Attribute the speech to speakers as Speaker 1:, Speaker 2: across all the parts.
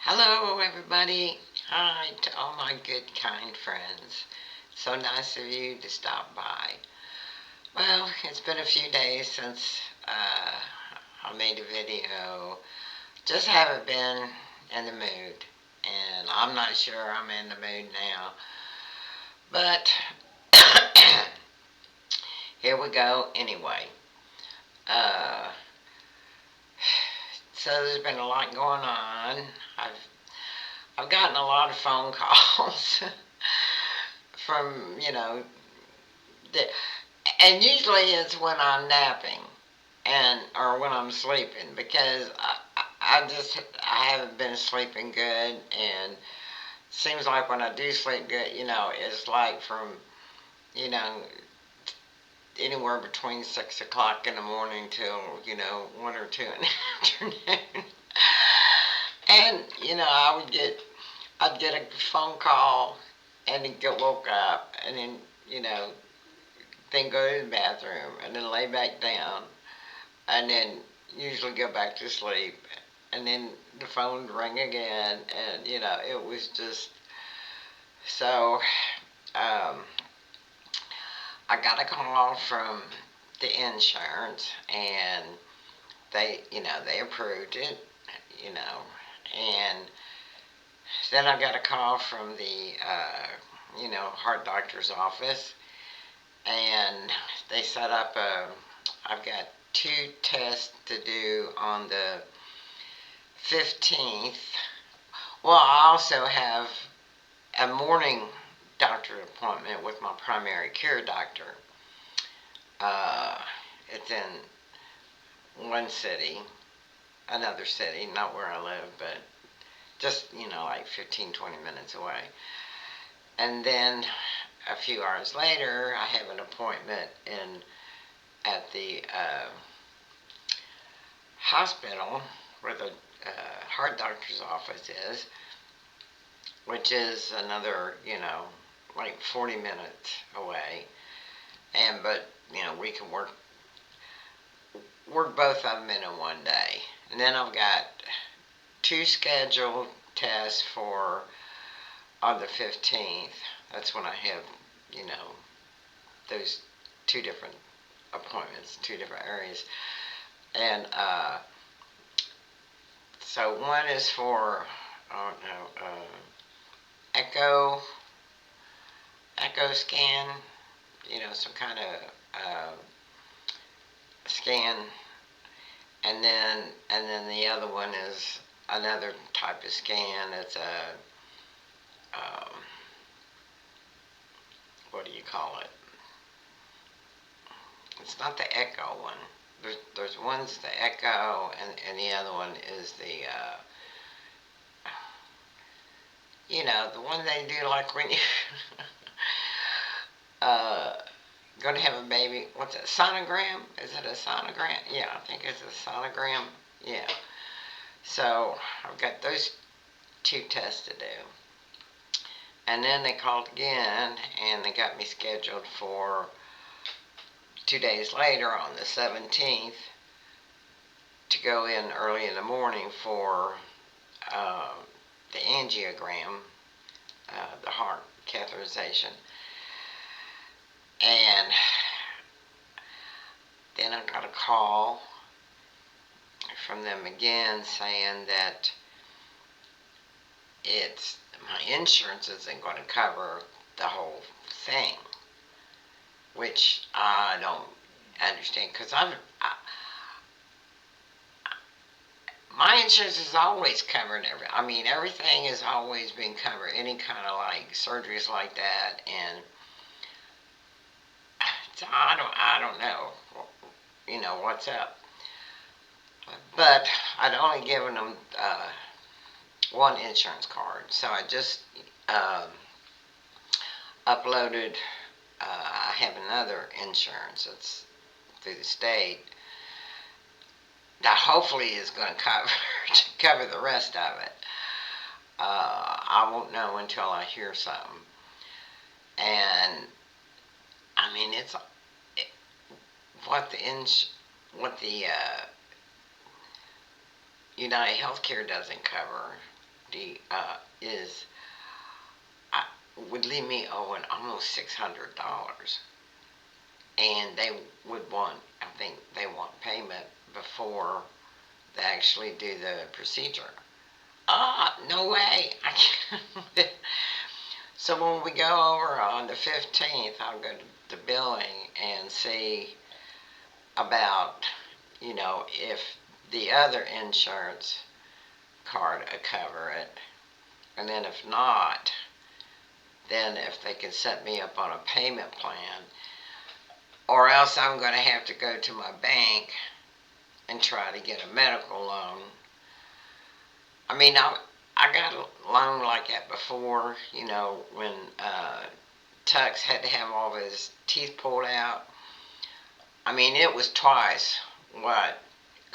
Speaker 1: Hello, everybody. Hi to all my good, kind friends. So nice of you to stop by. Well, it's been a few days since I made a video. Just haven't been in the mood. And I'm not sure I'm in the mood now. But here we go anyway. Uh, so there's been a lot going on. I've I've gotten a lot of phone calls from, the, and usually it's when I'm napping and or when I'm sleeping because I haven't been sleeping good, and seems like when I do sleep good, it's like from you know anywhere between 6 o'clock in the morning till 1 or 2 in the afternoon. And I'd get a phone call and then get woke up and then go to the bathroom and then lay back down and then usually go back to sleep, and then the phone would ring again, and it was just so. um, I got a call from the insurance, and they approved it, you know and then I got a call from the heart doctor's office, and they set up I've got two tests to do on the 15th. Well, I also have a morning doctor appointment with my primary care doctor. Uh, it's in one city, another city, not where I live, but just, like 15, 20 minutes away. And then a few hours later, I have an appointment at the hospital where the heart doctor's office is, which is another, like 40 minutes away. But we can work both of them in one day. And then I've got two scheduled tests for on the 15th. That's when I have, those two different appointments, two different areas. And so one is for, oh no, echo scan, some kind of scan, and then the other one is another type of scan. It's a what do you call it? It's not the echo one. There's one's the echo, and the other one is the the one they do like when you uh, going to have a baby. What's it? Sonogram? Is it a sonogram? Yeah, I think it's a sonogram. Yeah. So I've got those two tests to do. And then they called again and they got me scheduled for 2 days later on the 17th to go in early in the morning for uh, the angiogram, the heart catheterization. And then I got a call from them again saying that my insurance isn't going to cover the whole thing, which I don't understand because my insurance is always covered. Everything has always been covered. Any kind of like surgeries like that, and so I don't know, what's up. But I'd only given them one insurance card, so I just um, uploaded. I have another insurance that's through the state that hopefully is going to cover to cover the rest of it. I won't know until I hear something. And it's what the United Healthcare doesn't cover. property is would leave me owing almost $600, and they would want, I think they want payment before they actually do the procedure. No way. I can't. So when we go over on the 15th, I'll go to the billing and see about, if the other insurance card will cover it. And then if not, then if they can set me up on a payment plan, or else I'm going to have to go to my bank and try to get a medical loan. I mean, I got a loan like that before, when Tux had to have all of his teeth pulled out. I mean, it was twice what,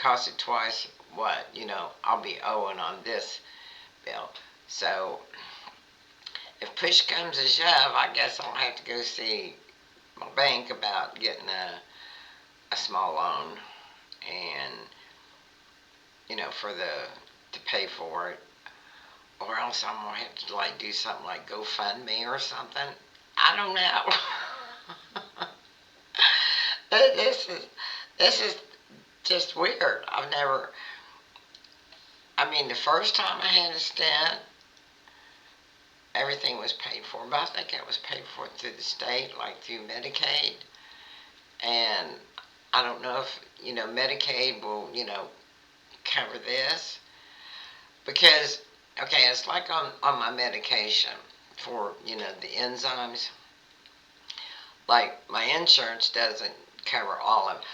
Speaker 1: costed twice what, I'll be owing on this bill. So, if push comes to shove, I guess I'll have to go see my bank about getting a small loan, and, to pay for it. Or else I'm going to have to, do something like GoFundMe or something. I don't know. This is just weird. The first time I had a stent, everything was paid for, but I think it was paid for through the state, like through Medicaid. And I don't know if, Medicaid will, cover this. Because, okay, it's like on my medication for, the enzymes. Like, my insurance doesn't cover all of it.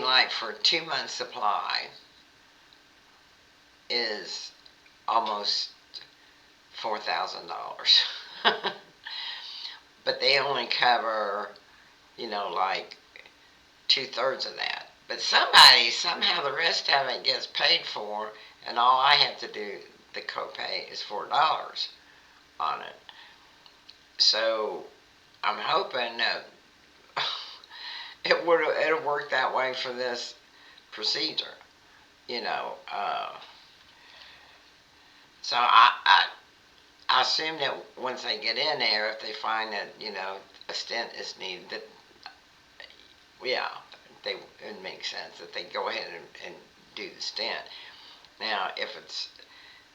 Speaker 1: Like, for 2 months supply is almost $4,000. But they only cover, like 2/3 of that. But somehow the rest of it gets paid for, and all I have to do, the copay, is $4 on it. So I'm hoping that it'll work that way for this procedure, you know. So I assume that once they get in there, if they find that, a stent is needed, that, yeah, it makes sense that they go ahead and do the stent. Now, if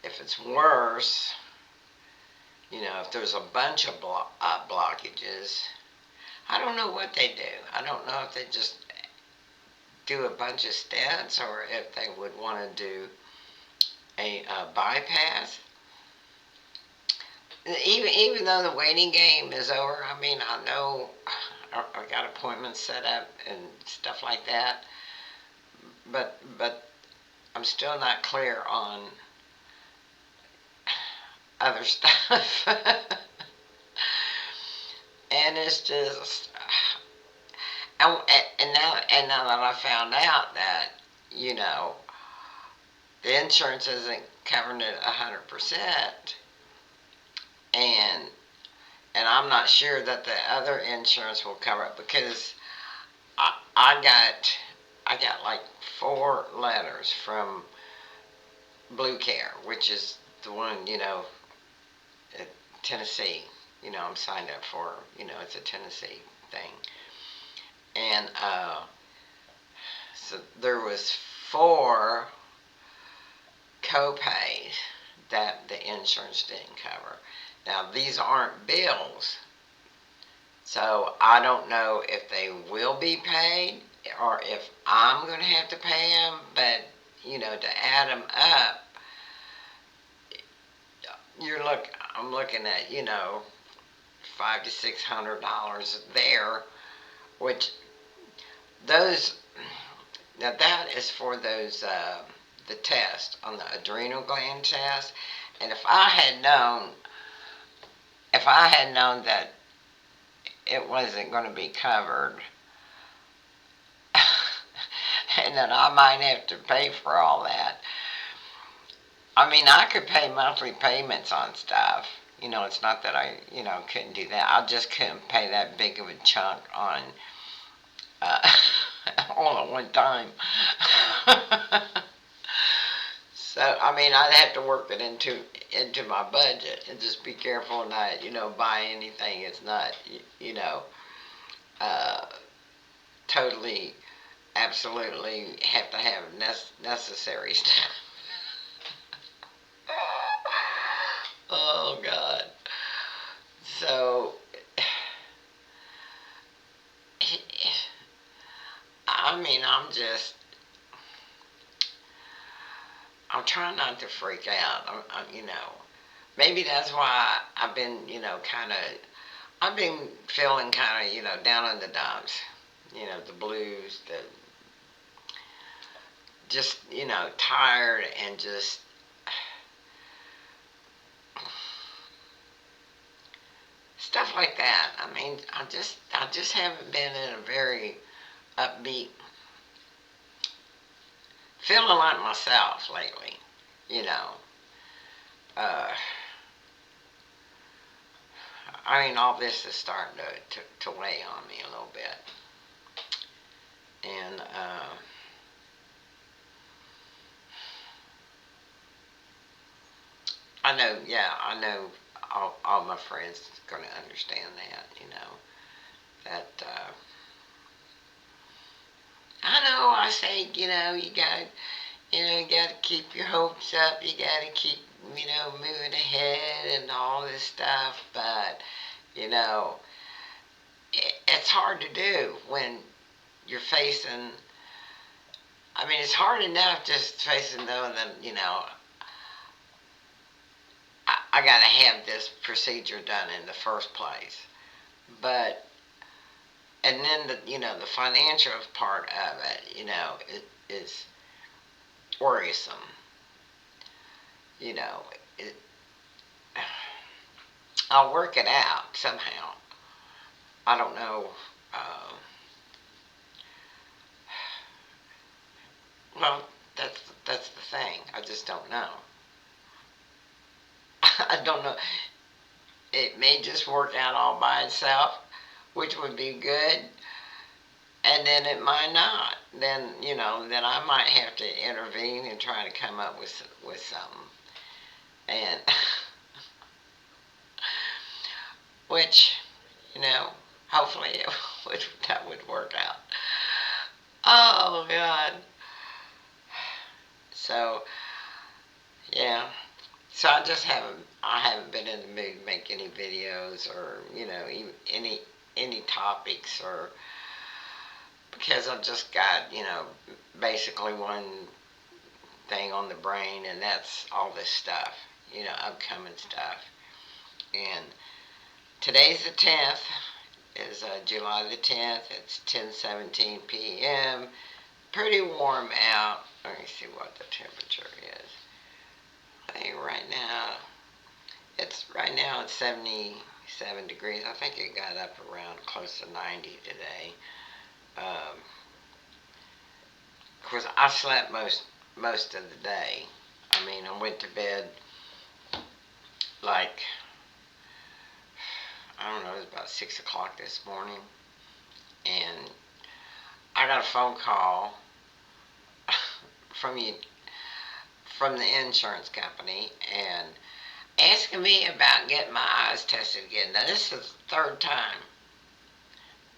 Speaker 1: it's worse, if there's a bunch of blockages, I don't know what they do. I don't know if they just do a bunch of stents, or if they would want to do a bypass. Even though the waiting game is over, I know I got appointments set up and stuff like that, but I'm still not clear on other stuff. And it's just, and now that I found out that, the insurance isn't covering it 100%, and I'm not sure that the other insurance will cover it, because I got like 4 letters from Blue Care, which is the one, at Tennessee, I'm signed up for, it's a Tennessee thing. And so there was 4 co-pays that the insurance didn't cover. Now, these aren't bills, so I don't know if they will be paid or if I'm going to have to pay them, but, to add them up, I'm looking at, $500 to $600 there, which now that is for those, the test, on the adrenal gland test. And if I had known that it wasn't going to be covered, and that I might have to pay for all that, I could pay monthly payments on stuff. It's not that I, couldn't do that. I just couldn't pay that big of a chunk on, all at one time. So I mean, I'd have to work it into my budget and just be careful not, buy anything. It's not, uh, totally, absolutely have to have necessary stuff. Oh God. So I mean, I'm trying not to freak out. Maybe that's why I've been, I've been feeling kind of, down in the dumps. The blues, the just, tired and just stuff like that. I mean, I just haven't been in a very upbeat, feeling like myself lately. You know, uh, I mean, all this is starting to weigh on me a little bit, and I know, yeah, I know. All my friends are going to understand that. That I know. I say, you got to keep your hopes up. You got to keep, moving ahead and all this stuff. But you know, it's hard to do when you're facing. I mean, it's hard enough just facing knowing that, I got to have this procedure done in the first place. But and then the financial part of it, it is worrisome. You know, it, I'll work it out somehow. I don't know. Uh, well, that's the thing. I just don't know. I don't know. It may just work out all by itself, which would be good, and then it might not. Then I might have to intervene and try to come up with something, and which, you know, hopefully that would work out. Oh God. So yeah. So I haven't been in the mood to make any videos or any topics or because I've just got basically one thing on the brain and that's all this stuff, upcoming stuff. And today's the 10th, is July the 10th. It's 10:17 p.m. Pretty warm out. Let me see what the temperature is. I think right now it's 77 degrees. I think it got up around close to 90 today. Um, of course, I slept most of the day. I mean, I went to bed like I don't know, it was about 6 o'clock this morning, and I got a phone call from you from the insurance company and asking me about getting my eyes tested again. Now this is the third time,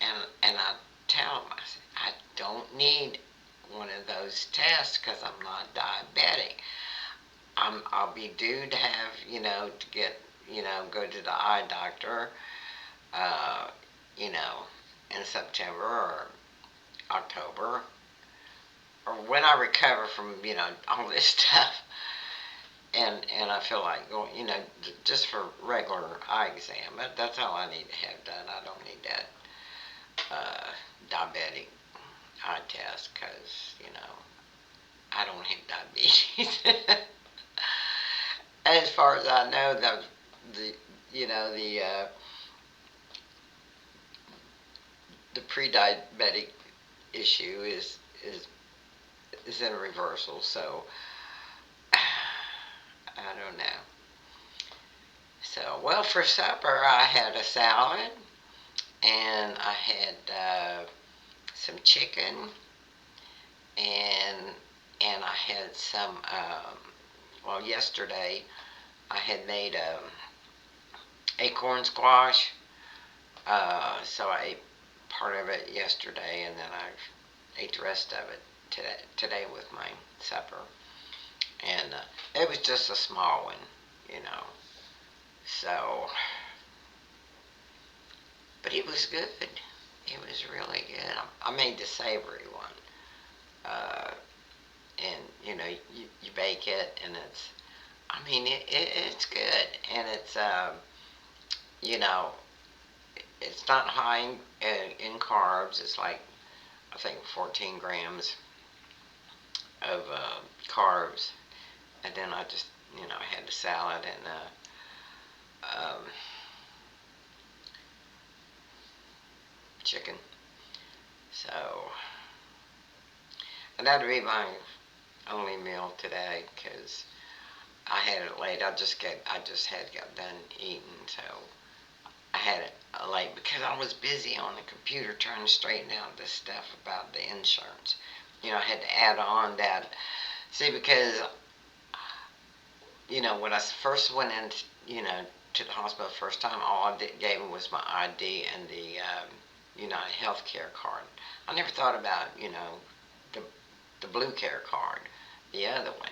Speaker 1: and I tell them I said I don't need one of those tests because I'm not diabetic. I'll be due to have to get go to the eye doctor, uh, you know, in September or October or when I recover from all this stuff. And I feel like going, just for regular eye exam. That's all I need to have done. I don't need that diabetic eye test because I don't have diabetes. As far as I know, the you know the pre-diabetic issue is in reversal. So I don't know. So well, for supper I had a salad and I had some chicken and I had some well, yesterday I had made acorn squash. So I ate part of it yesterday, and then I ate the rest of it today with my supper. And it was just a small one, you know. So, but it was good. It was really good. I made the savory one. And you bake it, and it's good, and you know it's not high in carbs. It's like, I think, 14 grams of carbs, and then I just I had the salad and chicken. So, and that'd be my only meal today, because I had it late. I just had got done eating, so I had it late because I was busy on the computer trying to straighten out this stuff about the insurance. I had to add on that. See, because when I first went in, to the hospital first time, all I gave them was my ID and the United Healthcare card. I never thought about the Blue Care card, the other one.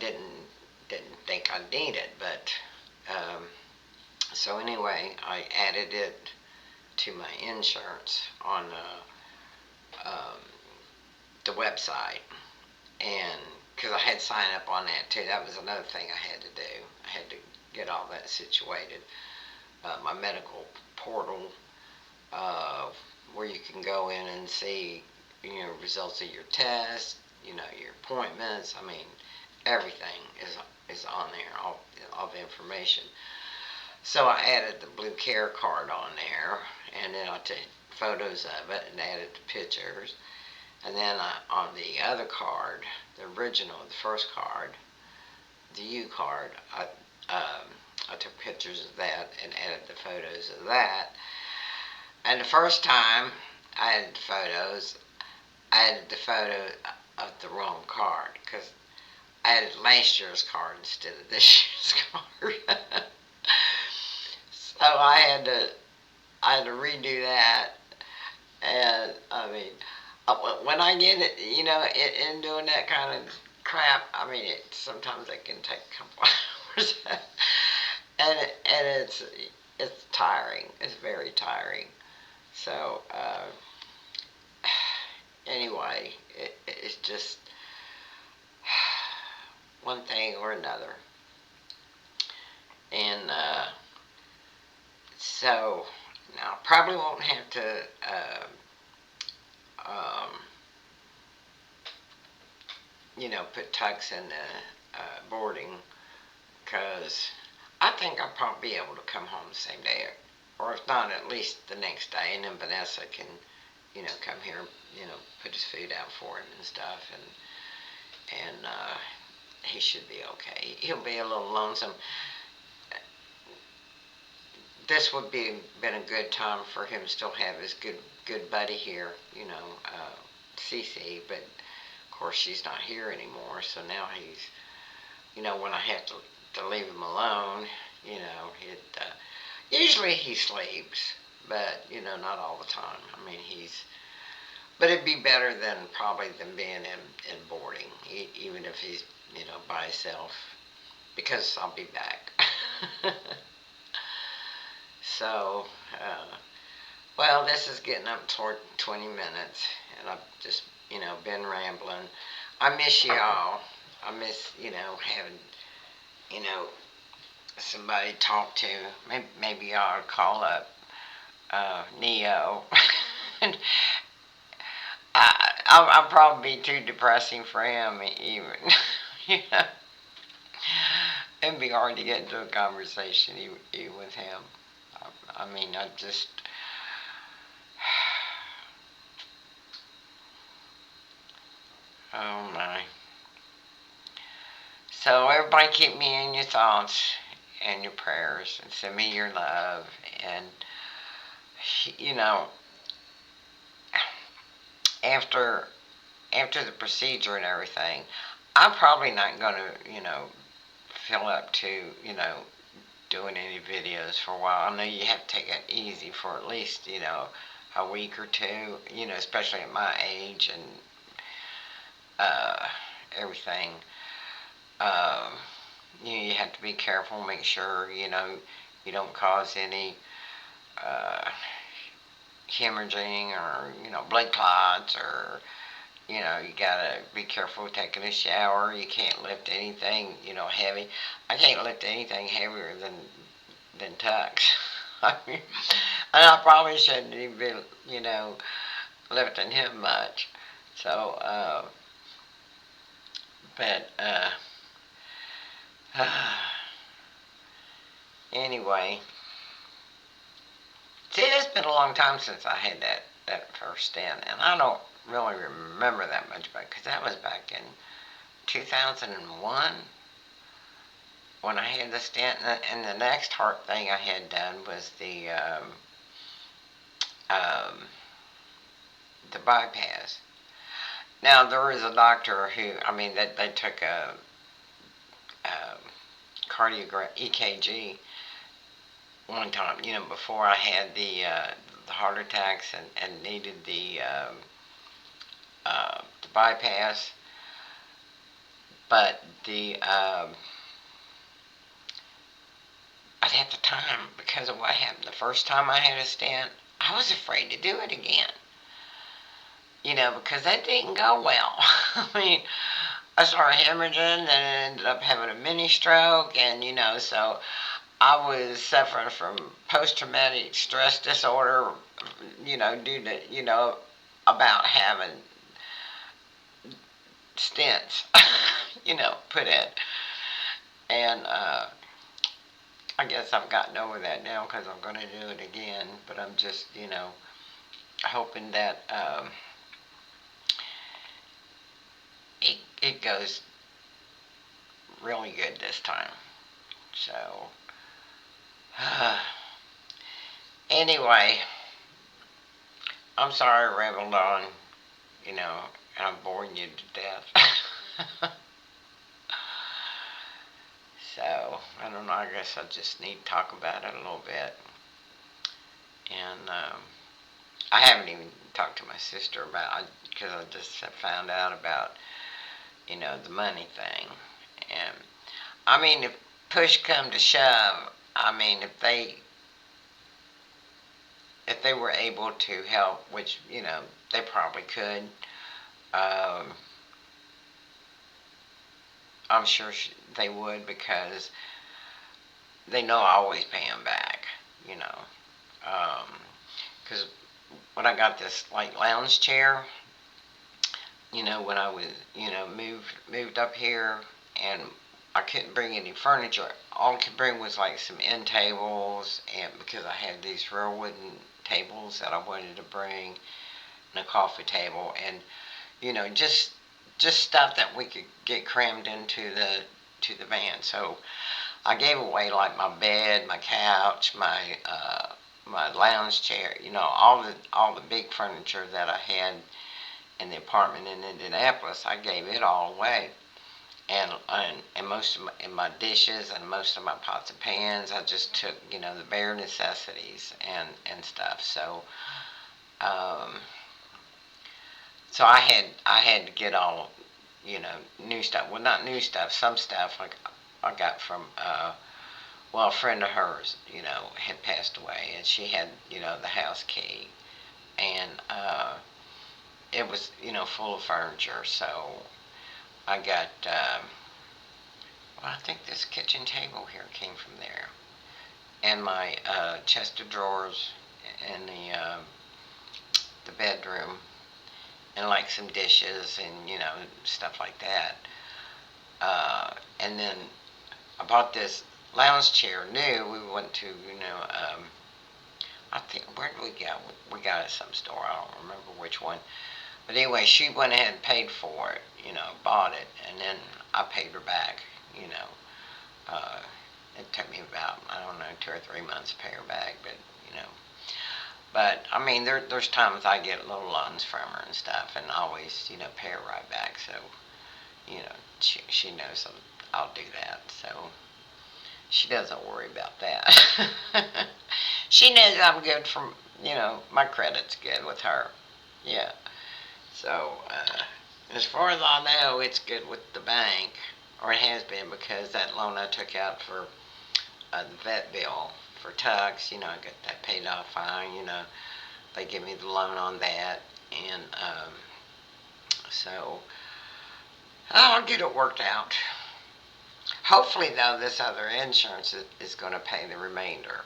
Speaker 1: Didn't think I'd need it, but so anyway, I added it to my insurance on the website, and because I had signed up on that too. That was another thing I had to do. I had to get all that situated. My medical portal, uh, where you can go in and see results of your tests, your appointments. Everything is on there, all the information. So I added the Blue Care card on there, and then I took photos of it and added the pictures. And then on the other card, the original, the first card, the U card, I took pictures of that and added the photos of that. And the first time I added the photos, I added the photo of the wrong card, because I added last year's card instead of this year's card. So I had to redo that, and when I get it, in doing that kind of crap, sometimes it can take a couple hours, and it's tiring. It's very tiring. So anyway, it's just one thing or another, and so now I probably won't have to um, put tucks in the boarding, because I think I'll probably be able to come home the same day, or if not, at least the next day, and then Vanessa can, come here, put his food out for him and stuff, and he should be okay. He'll be a little lonesome. This would been a good time for him to still have his good buddy here, Cece, but of course she's not here anymore, so now he's, when I have to leave him alone, usually he sleeps, but, not all the time. But it'd be better than being in boarding, even if he's, by himself, because I'll be back. So, well, this is getting up toward 20 minutes, and I've just, been rambling. I miss y'all. I miss, having, you know, somebody to talk to. Maybe y'all call up Neo. I'll probably be too depressing for him, even. you know, It'd be hard to get into a conversation even with him. I just. Oh my. So everybody keep me in your thoughts and your prayers, and send me your love. And, you know, after the procedure and everything, I'm probably not going to, fill up to, doing any videos for a while. I know you have to take it easy for at least, a week or two, especially at my age and uh, everything. Um, you have to be careful, make sure, you don't cause any uh, hemorrhaging or, blood clots or, you gotta be careful taking a shower. You can't lift anything, heavy. I can't lift anything heavier than Tux. I mean, and I probably shouldn't even be, lifting him much. So, but, anyway, see, it's been a long time since I had that first stint, and I don't really remember that much about it, because that was back in 2001 when I had the stent, and the next heart thing I had done was um, the bypass. Now there was a doctor who, I mean, that they took a cardiogram EKG one time, before I had the heart attacks and needed the bypass, but at the time, because of what happened the first time I had a stent, I was afraid to do it again. Because that didn't go well. I mean, I started hemorrhaging and ended up having a mini stroke, and so I was suffering from post traumatic stress disorder, due to, about having stents, put in. And I guess I've gotten over that now because I'm going to do it again, but I'm just, hoping that it goes really good this time. So, anyway, I'm sorry I rambled on, and I'm boring you to death. So, I don't know, I guess I just need to talk about it a little bit. And I haven't even talked to my sister about it because I just have found out about, the money thing. And I mean, if push come to shove, I mean, if they were able to help, which they probably could, um, I'm sure they would, because they know I always pay them back. You know, because when I got this like lounge chair, when I was moved up here, and I couldn't bring any furniture. All I could bring was like some end tables, and because I had these real wooden tables that I wanted to bring, and a coffee table, and just stuff that we could get crammed into the van. So I gave away like my bed, my couch, my lounge chair, all the big furniture that I had in the apartment in Indianapolis. I gave it all away, and most of my dishes and most of my pots and pans. I just took the bare necessities and stuff. So um, so I had to get all new stuff. Well, not new stuff. Some stuff like I got from well, a friend of hers had passed away, and she had the house key, and it was full of furniture. So I got well, I think this kitchen table here came from there, and my chest of drawers in the bedroom, and like some dishes and stuff like that. And then I bought this lounge chair new. We went to I think, where did we go? We got it at some store. I don't remember which one. But anyway, she went ahead and paid for it. Bought it, and then I paid her back. You know, uh, it took me about, I don't know, 2 or 3 months to pay her back, but you know. But I mean, there's times I get little loans from her and stuff, and always pay her right back. So she knows I'll do that. So she doesn't worry about that. She knows I'm good from, my credit's good with her. Yeah. So, as far as I know, it's good with the bank, or it has been, because that loan I took out for the vet bill for Tux, I got that paid off fine. They give me the loan on that, and so I'll get it worked out. Hopefully, though, this other insurance is going to pay the remainder.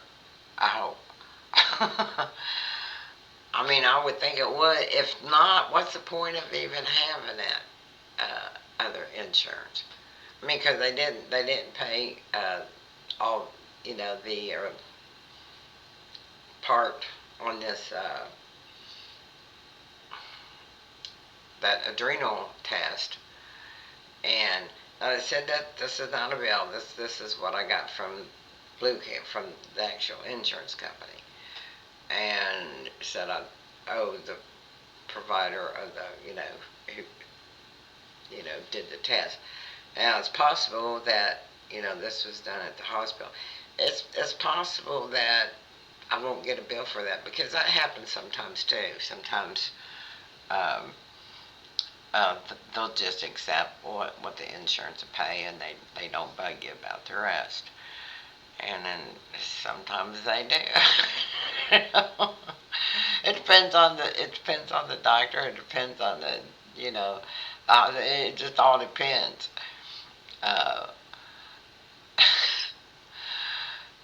Speaker 1: I hope. I mean, I would think it would. If not, what's the point of even having that other insurance? I mean, because they didn't pay all the part on this that adrenal test, and I said that this is not a bill. This is what I got from Blue Care, from the actual insurance company, and said I owe the provider of the who did the test. Now it's possible that this was done at the hospital. It's possible that I won't get a bill for that, because that happens sometimes too. Sometimes um, they'll just accept what the insurance will pay, and they don't bug you about the rest. And then sometimes they do. It depends on the doctor. It depends on the it just all depends. Uh,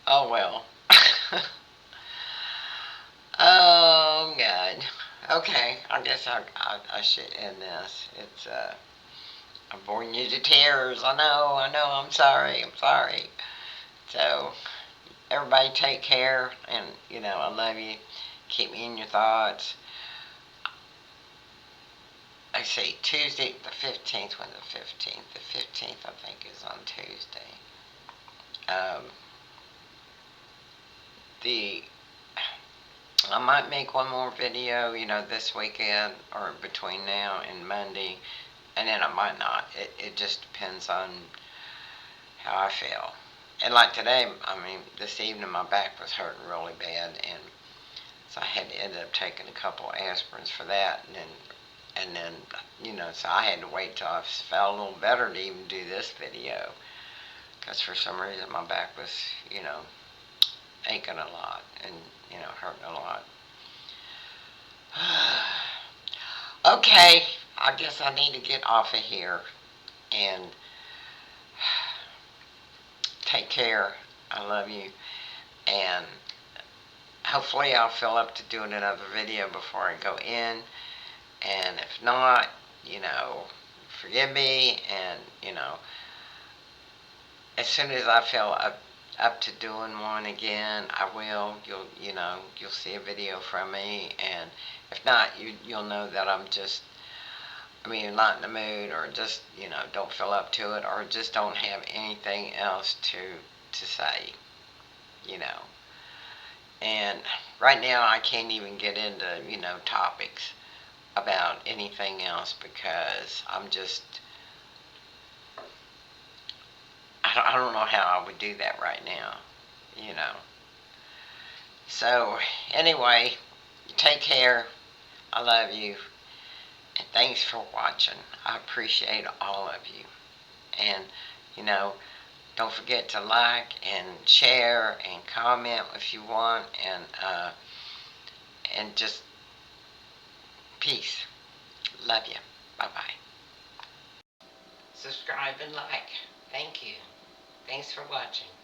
Speaker 1: oh well. Oh God. Okay, I guess I should end this. I'm boring you to tears. I know. I'm sorry. So everybody take care, and I love you. Keep me in your thoughts. I say Tuesday the 15th. When the 15th? The 15th, I think, is on Tuesday. Um, the I might make one more video, this weekend, or between now and Monday, and then I might not. It just depends on how I feel. And like today, I mean, this evening my back was hurting really bad, and so I had to end up taking a couple aspirins for that, and then so I had to wait till I felt a little better to even do this video, because for some reason my back was, aching a lot, and hurting a lot. Okay, I guess I need to get off of here, and take care. I love you, and hopefully I'll feel up to doing another video before I go in, and if not, forgive me, and as soon as I feel up to doing one again, I will. You'll see a video from me, and if not, you'll know that not in the mood, or just don't feel up to it, or just don't have anything else to say, you know. And right now, I can't even get into topics about anything else, because I don't know how I would do that right now, you know. So, anyway, take care. I love you. And thanks for watching. I appreciate all of you. And, don't forget to like and share and comment if you want. And just peace. Love you. Bye-bye. Subscribe and like. Thank you. Thanks for watching.